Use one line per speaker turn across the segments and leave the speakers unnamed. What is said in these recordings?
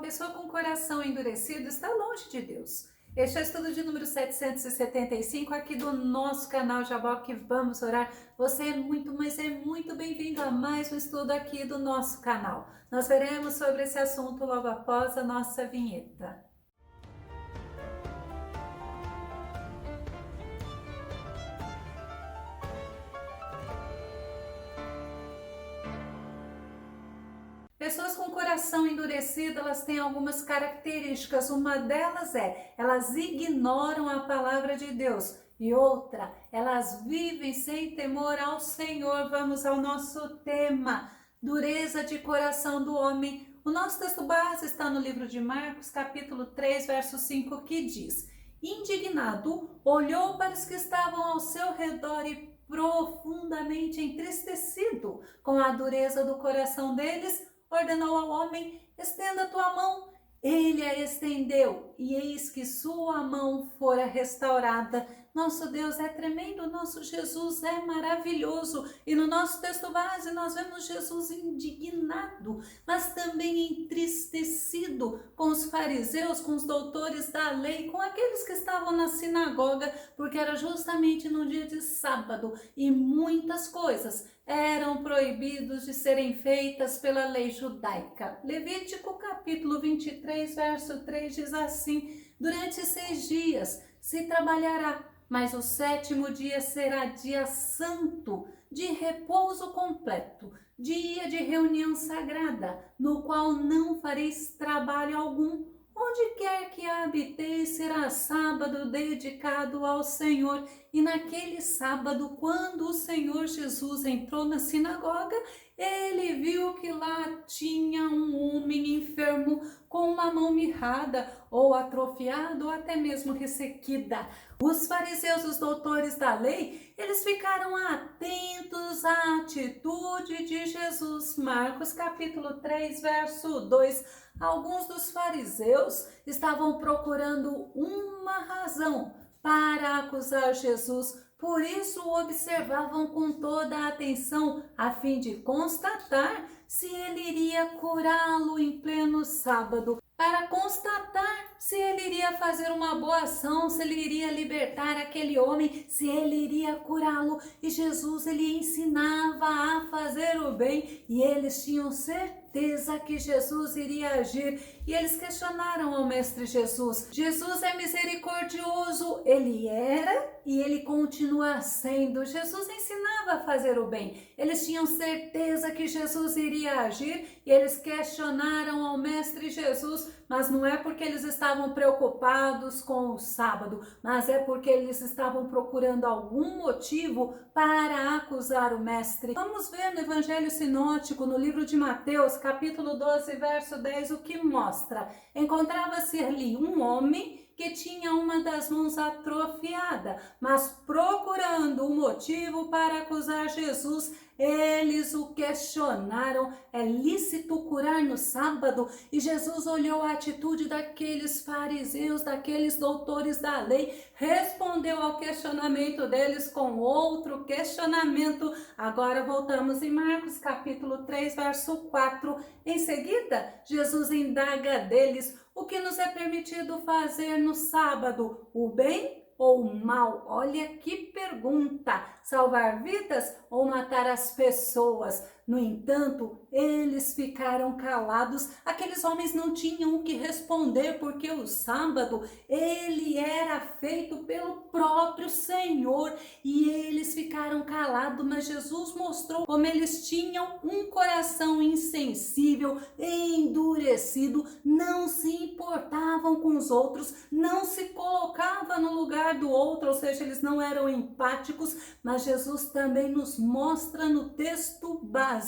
pessoa com o coração endurecido está longe de Deus. Este é o estudo de número 775 aqui do nosso canal Jaboque Vamos Orar. Você é muito, mas é muito bem-vindo a mais um estudo aqui do nosso canal. Nós veremos sobre esse assunto logo após a nossa vinheta. Pessoas com coração endurecido, elas têm algumas características. Uma delas elas ignoram a palavra de Deus. E outra, elas vivem sem temor ao Senhor. Vamos ao nosso tema, dureza de coração do homem. O nosso texto base está no livro de Marcos, capítulo 3, verso 5, que diz: indignado, olhou para os que estavam ao seu redor e profundamente entristecido com a dureza do coração deles, ordenou ao homem: estenda a tua mão. Ele a estendeu, e eis que sua mão fora restaurada. Nosso Deus é tremendo, nosso Jesus é maravilhoso. E no nosso texto base nós vemos Jesus indignado, mas também entristecido com os fariseus, com os doutores da lei, com aqueles que estavam na sinagoga, porque era justamente no dia de sábado e muitas coisas eram proibidos de serem feitas pela lei judaica. Levítico capítulo 23, verso 3 diz assim: durante 6 dias se trabalhará, mas o 7º dia será dia santo, de repouso completo, dia de reunião sagrada, no qual não fareis trabalho algum. Onde quer que habiteis será sábado dedicado ao Senhor. E naquele sábado, quando o Senhor Jesus entrou na sinagoga, ele viu que lá tinha um homem enfermo com uma mão mirrada, ou atrofiada, ou até mesmo ressequida. Os fariseus, os doutores da lei, eles ficaram atentos à atitude de Jesus. Marcos capítulo 3, verso 2. Alguns dos fariseus estavam procurando uma razão para acusar Jesus, por isso o observavam com toda a atenção, a fim de constatar se ele iria curá-lo em pleno sábado, para constatar se ele iria fazer uma boa ação, se ele iria libertar aquele homem, se ele iria curá-lo. E Jesus, ele ensinava a fazer o bem, e eles tinham certeza que Jesus iria agir. E eles questionaram ao mestre Jesus: Jesus é misericordioso? Ele era e ele continua sendo. Jesus ensinava a fazer o bem. Eles tinham certeza que Jesus iria agir, e eles questionaram ao mestre Jesus, mas não é porque eles estavam preocupados com o sábado, mas é porque eles estavam procurando algum motivo para acusar o mestre. Vamos ver no Evangelho Sinótico, no livro de Mateus, capítulo 12, verso 10, o que mostra. Encontrava-se ali um homem que tinha uma das mãos atrofiada, mas procurando um motivo para acusar Jesus, eles o questionaram: é lícito curar no sábado? E Jesus olhou a atitude daqueles fariseus, daqueles doutores da lei, respondeu ao questionamento deles com outro questionamento. Agora voltamos em Marcos capítulo 3, verso 4. Em seguida, Jesus indaga deles: o que nos é permitido fazer no sábado, o bem ou o mal? Olha que pergunta! Salvar vidas ou matar as pessoas? No entanto, eles ficaram calados. Aqueles homens não tinham o que responder, porque o sábado, ele era feito pelo próprio Senhor, e eles ficaram calados. Mas Jesus mostrou como eles tinham um coração insensível, endurecido, não se importavam com os outros, não se colocavam no lugar do outro, ou seja, eles não eram empáticos. Mas Jesus também nos mostra no texto base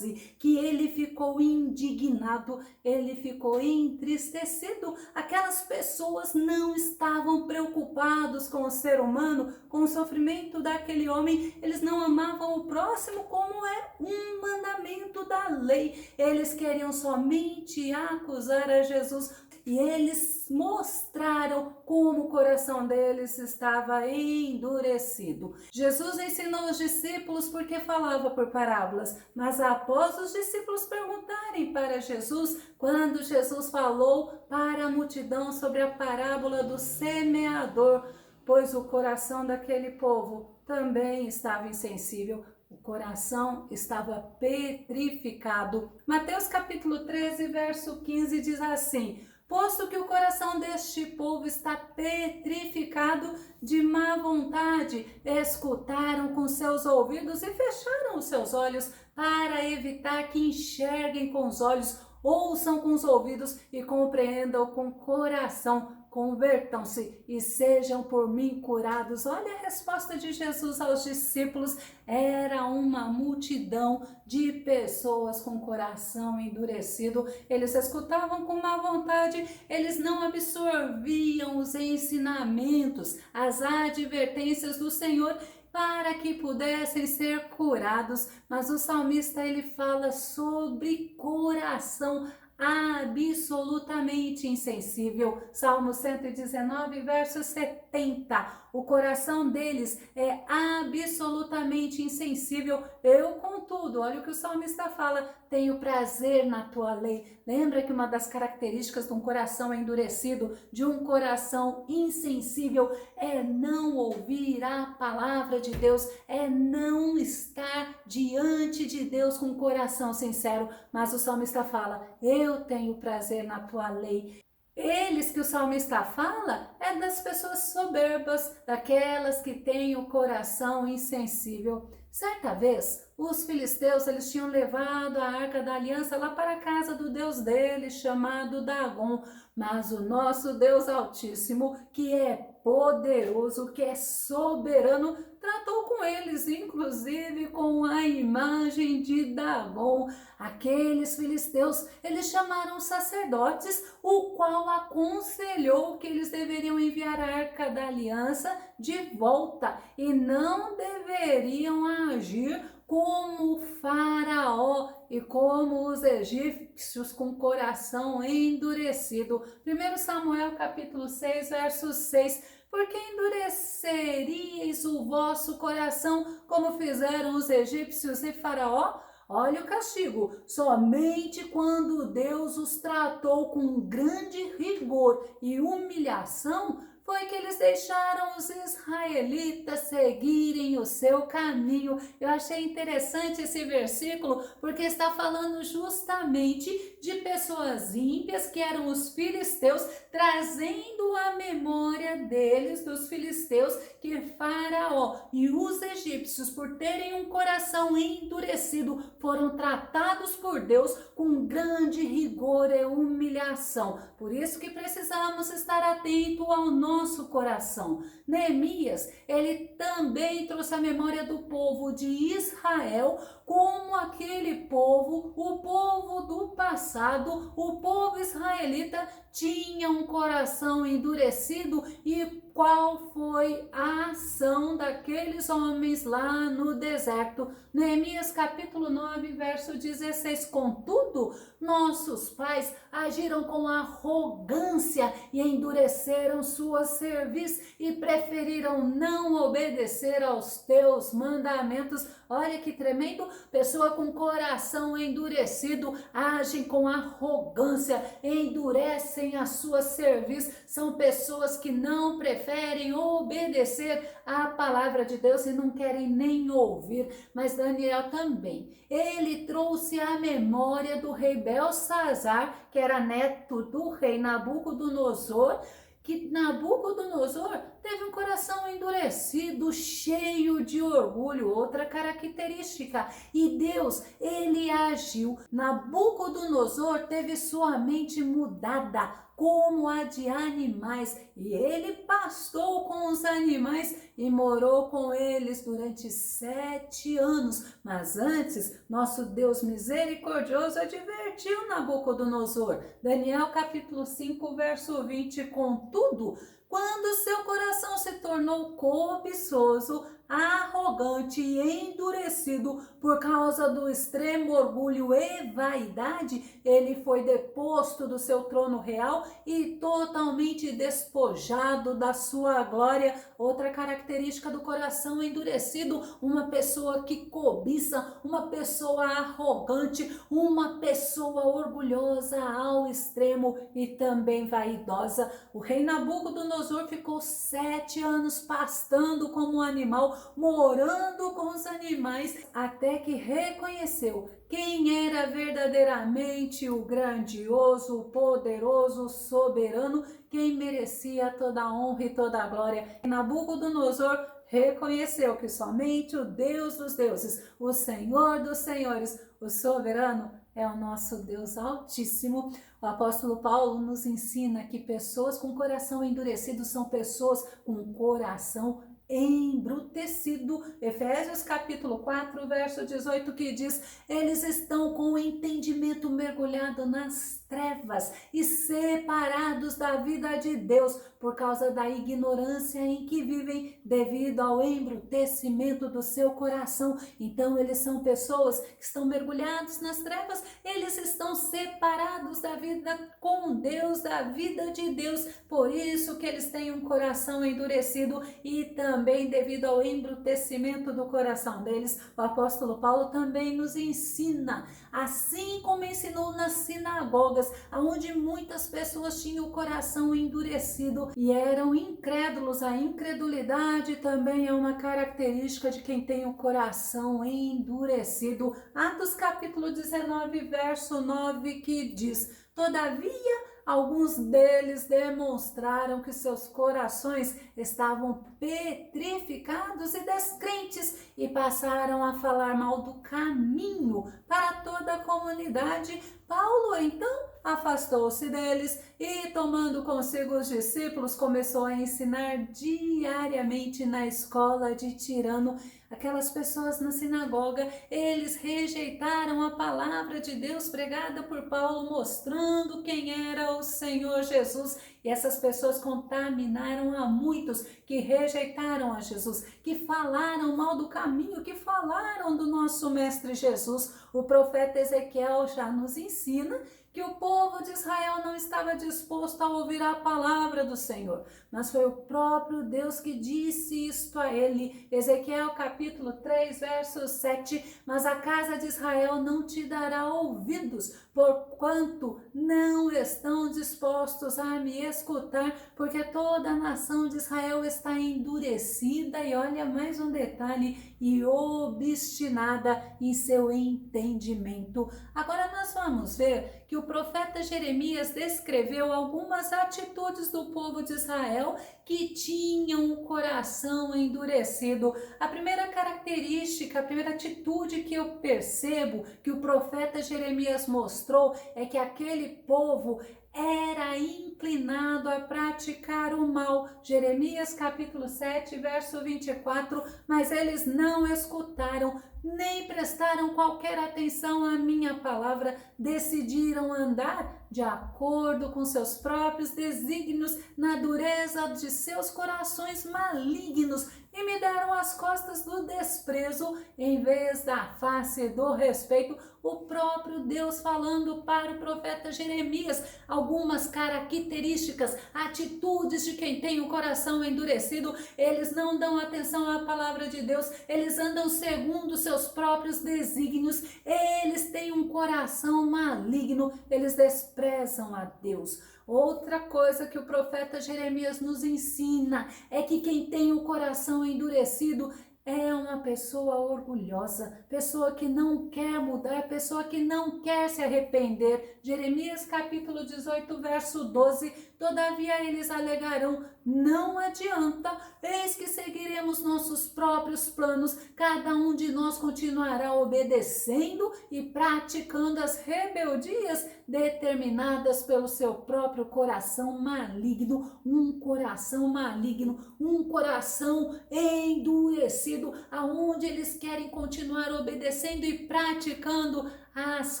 que ele ficou indignado, ele ficou entristecido. Aquelas pessoas não estavam preocupados com o ser humano, com o sofrimento daquele homem. Eles não amavam o próximo como é um mandamento da lei. Eles queriam somente acusar a Jesus. e eles mostraram como o coração deles estava endurecido. Jesus ensinou os discípulos porque falava por parábolas, mas após os discípulos perguntarem para Jesus, quando Jesus falou para a multidão sobre a parábola do semeador, pois o coração daquele povo também estava insensível. O coração estava petrificado. Mateus capítulo 13, verso 15 diz assim: posto que o coração deste povo está petrificado de má vontade, escutaram com seus ouvidos e fecharam os seus olhos para evitar que enxerguem com os olhos, ouçam com os ouvidos e compreendam com o coração. Convertam-se e sejam por mim curados. Olha a resposta de Jesus aos discípulos. Era uma multidão de pessoas com coração endurecido. Eles escutavam com má vontade, eles não absorviam os ensinamentos, as advertências do Senhor para que pudessem ser curados. Mas o salmista, ele fala sobre coração absolutamente insensível. Salmo 119, verso 70. O coração deles é absolutamente insensível. Eu, contudo, olha o que o salmista fala, tenho prazer na tua lei. Lembra que uma das características de um coração endurecido, de um coração insensível, é não ouvir a palavra de Deus, é não estar diante de Deus com o coração sincero. Mas o salmista fala, eu tenho prazer na tua lei. Eles que o salmista fala é das pessoas soberbas, daquelas que têm o coração insensível. Certa vez, os filisteus eles tinham levado a Arca da Aliança lá para a casa do Deus deles, chamado Dagon. Mas o nosso Deus Altíssimo, que é poderoso, que é soberano, tratou com eles, inclusive com a imagem de Dagon. Aqueles filisteus, eles chamaram sacerdotes, o qual aconselhou que eles deveriam enviar a Arca da Aliança de volta e não deveriam agir como o Faraó e como os egípcios com coração endurecido. 1 Samuel capítulo 6, verso 6. Porque endureceríeis o vosso coração como fizeram os egípcios e Faraó? Olha o castigo, somente quando Deus os tratou com grande rigor e humilhação, foi que eles deixaram os israelitas seguirem o seu caminho. Eu achei interessante esse versículo, porque está falando justamente de pessoas ímpias, que eram os filisteus, trazendo a memória deles, dos filisteus, que Faraó e os egípcios, por terem um coração endurecido, foram tratados por Deus com grande rigor e humilhação. Por isso que precisamos estar atentos ao nosso coração. Neemias, ele também trouxe a memória do povo de Israel como aquele povo, o povo do passado, o povo israelita tinha um coração endurecido. E qual foi a ação daqueles homens lá no deserto? Neemias capítulo 9, verso 16. Contudo, nossos pais agiram com arrogância e endureceram sua cerviz e preferiram não obedecer aos teus mandamentos. Olha que tremendo, pessoa com coração endurecido, agem com arrogância, endurecem a sua cerviz, são pessoas que não preferem obedecer à palavra de Deus e não querem nem ouvir. Mas Daniel também, ele trouxe a memória do rei Belsazar, que era neto do rei Nabucodonosor, que Nabucodonosor teve um coração endurecido, cheio de orgulho, outra característica. E Deus, ele agiu. Nabucodonosor teve sua mente mudada como a de animais, e ele pastou com os animais e morou com eles durante 7 anos. Mas antes, nosso Deus misericordioso advertiu Nabucodonosor. Daniel capítulo 5, verso 20. Contudo, Quando seu coração se tornou cobiçoso, arrogante e endurecido por causa do extremo orgulho e vaidade, ele foi deposto do seu trono real e totalmente despojado da sua glória. Outra característica do coração endurecido, uma pessoa que cobiça, uma pessoa arrogante, uma pessoa orgulhosa ao extremo e também vaidosa. O rei Nabucodonosor ficou 7 anos pastando como um animal, morando com os animais, até que reconheceu quem era verdadeiramente o grandioso, o poderoso, o soberano, quem merecia toda a honra e toda a glória. Nabucodonosor reconheceu que somente o Deus dos deuses, o Senhor dos senhores, o soberano, é o nosso Deus Altíssimo. O apóstolo Paulo nos ensina que pessoas com coração endurecido são pessoas com coração embrutecido. Efésios capítulo 4, verso 18, que diz: eles estão com o entendimento mergulhado nas trevas e separados da vida de Deus por causa da ignorância em que vivem devido ao embrutecimento do seu coração. Então eles são pessoas que estão mergulhados nas trevas, eles estão separados da vida com Deus, da vida de Deus, por isso que eles têm um coração endurecido e também devido ao embrutecimento do coração deles. O apóstolo Paulo também nos ensina, assim como ensinou nas sinagogas, onde muitas pessoas tinham o coração endurecido e eram incrédulos. A incredulidade também é uma característica de quem tem o coração endurecido. Atos capítulo 19, verso 9, que diz: todavia, alguns deles demonstraram que seus corações estavam petrificados e descrentes e passaram a falar mal do caminho para toda a comunidade. Paulo então afastou-se deles e, tomando consigo os discípulos, começou a ensinar diariamente na escola de Tirano. Aquelas pessoas na sinagoga, eles rejeitaram a palavra de Deus pregada por Paulo, mostrando quem era o Senhor Jesus. E essas pessoas contaminaram a muitos que rejeitaram a Jesus, que falaram mal do caminho, que falaram do nosso Mestre Jesus. O profeta Ezequiel já nos ensina que o povo de Israel não estava disposto a ouvir a palavra do Senhor, mas foi o próprio Deus que disse isto a ele. Ezequiel capítulo 3, verso 7, mas a casa de Israel não te dará ouvidos, porquanto não estão dispostos a me escutar, porque toda a nação de Israel está endurecida, e olha mais um detalhe, e obstinada em seu entendimento. Agora nós vamos ver que o profeta Jeremias descreveu algumas atitudes do povo de Israel que tinham o coração endurecido. A primeira característica, a primeira atitude que eu percebo que o profeta Jeremias mostrou é que aquele povo era inclinado a praticar o mal. Jeremias capítulo 7, verso 24, mas eles não escutaram, nem prestaram qualquer atenção à minha palavra, decidiram andar de acordo com seus próprios desígnios, na dureza de seus corações malignos, e me deram as costas do desprezo em vez da face do respeito. O próprio Deus falando para o profeta Jeremias algumas características, atitudes de quem tem o coração endurecido. Eles não dão atenção à palavra de Deus, eles andam segundo seus próprios desígnios, eles têm um coração maligno, eles desprezam a Deus. Outra coisa que o profeta Jeremias nos ensina é que quem tem o coração endurecido é uma pessoa orgulhosa, pessoa que não quer mudar, pessoa que não quer se arrepender. Jeremias capítulo 18, verso 12, todavia eles alegarão, não adianta, eis que seguiremos nossos próprios planos, cada um de nós continuará obedecendo e praticando as rebeldias determinadas pelo seu próprio coração maligno, um coração maligno, um coração endurecido, aonde eles querem continuar obedecendo e praticando às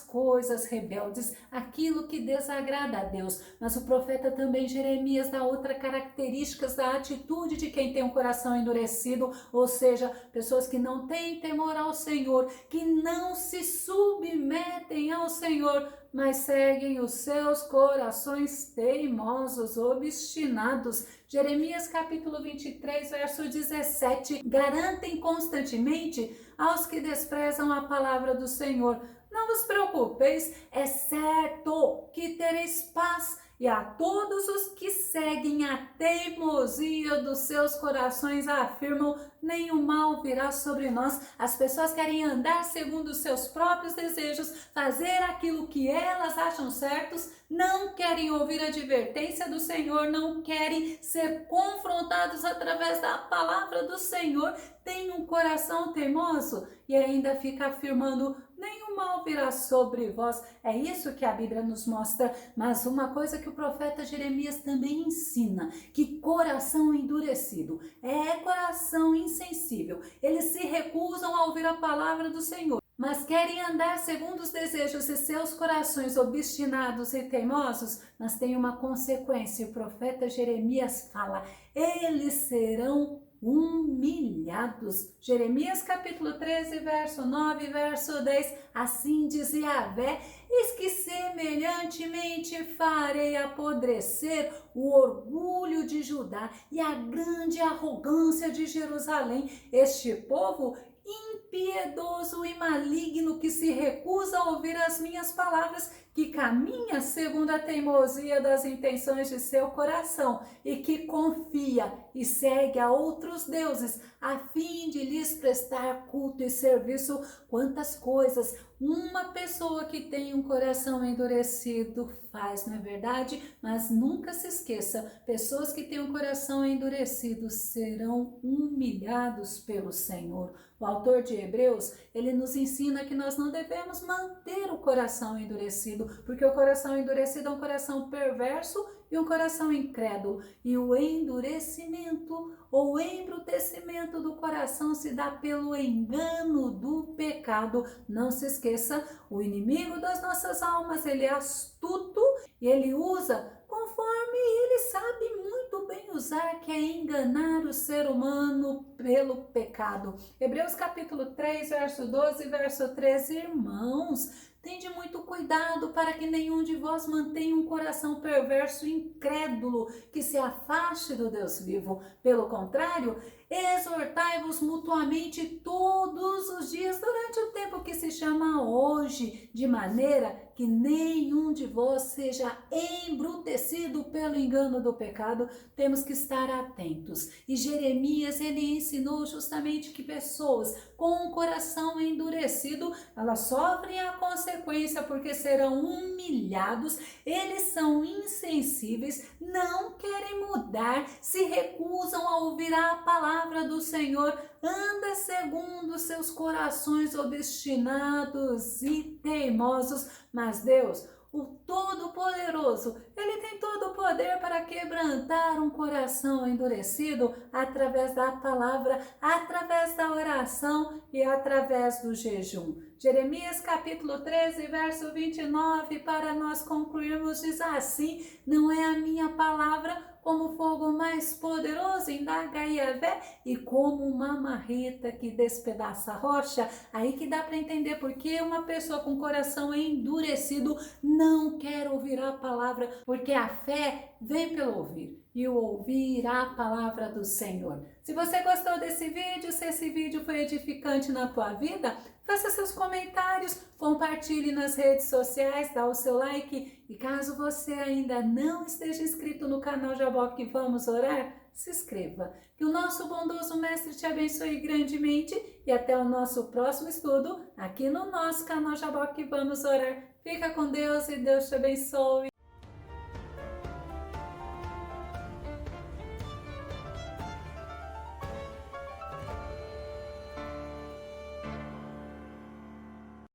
coisas rebeldes, aquilo que desagrada a Deus. Mas o profeta também Jeremias dá outra característica da atitude de quem tem um coração endurecido, ou seja, pessoas que não têm temor ao Senhor, que não se submetem ao Senhor, mas seguem os seus corações teimosos, obstinados. Jeremias capítulo 23, verso 17, garantem constantemente aos que desprezam a palavra do Senhor: não vos preocupeis, é certo que tereis paz. E a todos os que seguem a teimosia dos seus corações afirmam: nenhum mal virá sobre nós. As pessoas querem andar segundo os seus próprios desejos, fazer aquilo que elas acham certos, não querem ouvir a advertência do Senhor, não querem ser confrontados através da palavra do Senhor, tem um coração teimoso e ainda fica afirmando: nenhum mal virá sobre vós. É isso que a Bíblia nos mostra. Mas uma coisa que o profeta Jeremias também ensina, que coração endurecido é coração insensível. Eles se recusam a ouvir a palavra do Senhor, mas querem andar segundo os desejos de seus corações obstinados e teimosos. Mas tem uma consequência. O profeta Jeremias fala: eles serão humilhados. Jeremias capítulo 13, verso 9, verso 10, assim diz Yahvé: eis que semelhantemente farei apodrecer o orgulho de Judá e a grande arrogância de Jerusalém. Este povo impiedoso e maligno que se recusa a ouvir as minhas palavras, que caminha segundo a teimosia das intenções de seu coração e que confia e segue a outros deuses a fim de lhes prestar culto e serviço. Quantas coisas uma pessoa que tem um coração endurecido faz, não é verdade? Mas nunca se esqueça, pessoas que têm um coração endurecido serão humilhados pelo Senhor. O autor de Hebreus, ele nos ensina que nós não devemos manter o coração endurecido, porque o coração endurecido é um coração perverso e um coração incrédulo. E o endurecimento ou embrutecimento do coração se dá pelo engano do pecado. Não se esqueça, o inimigo das nossas almas, ele é astuto e ele usa conforme ele sabe muito bem usar, que é enganar o ser humano pelo pecado. Hebreus capítulo 3, verso 12, verso 13, irmãos, tende muito cuidado para que nenhum de vós mantenha um coração perverso e incrédulo que se afaste do Deus vivo. Pelo contrário, exortai-vos mutuamente todos os dias durante o tempo que se chama hoje, de maneira que nenhum de vós seja embrutecido pelo engano do pecado. Temos que estar atentos. E Jeremias, ele ensinou justamente que pessoas com o coração endurecido, elas sofrem a consequência porque serão humilhados, eles são insensíveis, não querem mudar, se recusam a ouvir a palavra do Senhor, anda segundo seus corações obstinados e teimosos. Mas Deus, o Todo-Poderoso, ele tem todo o poder para quebrantar um coração endurecido através da palavra, através da oração e através do jejum. Jeremias capítulo 13, verso 29, para nós concluirmos, diz assim: não é a minha palavra como fogo mais poderoso, indaga Yahvé, e como uma marreta que despedaça a rocha. Aí que dá para entender porque uma pessoa com coração endurecido não quer ouvir a palavra, porque a fé vem pelo ouvir, e o ouvir a palavra do Senhor. Se você gostou desse vídeo, se esse vídeo foi edificante na tua vida, faça seus comentários, compartilhe nas redes sociais, dá o seu like, e caso você ainda não esteja inscrito no canal Jaboque Vamos Orar, se inscreva. Que o nosso bondoso Mestre te abençoe grandemente e até o nosso próximo estudo aqui no nosso canal Jaboque Vamos Orar. Fica com Deus e Deus te abençoe.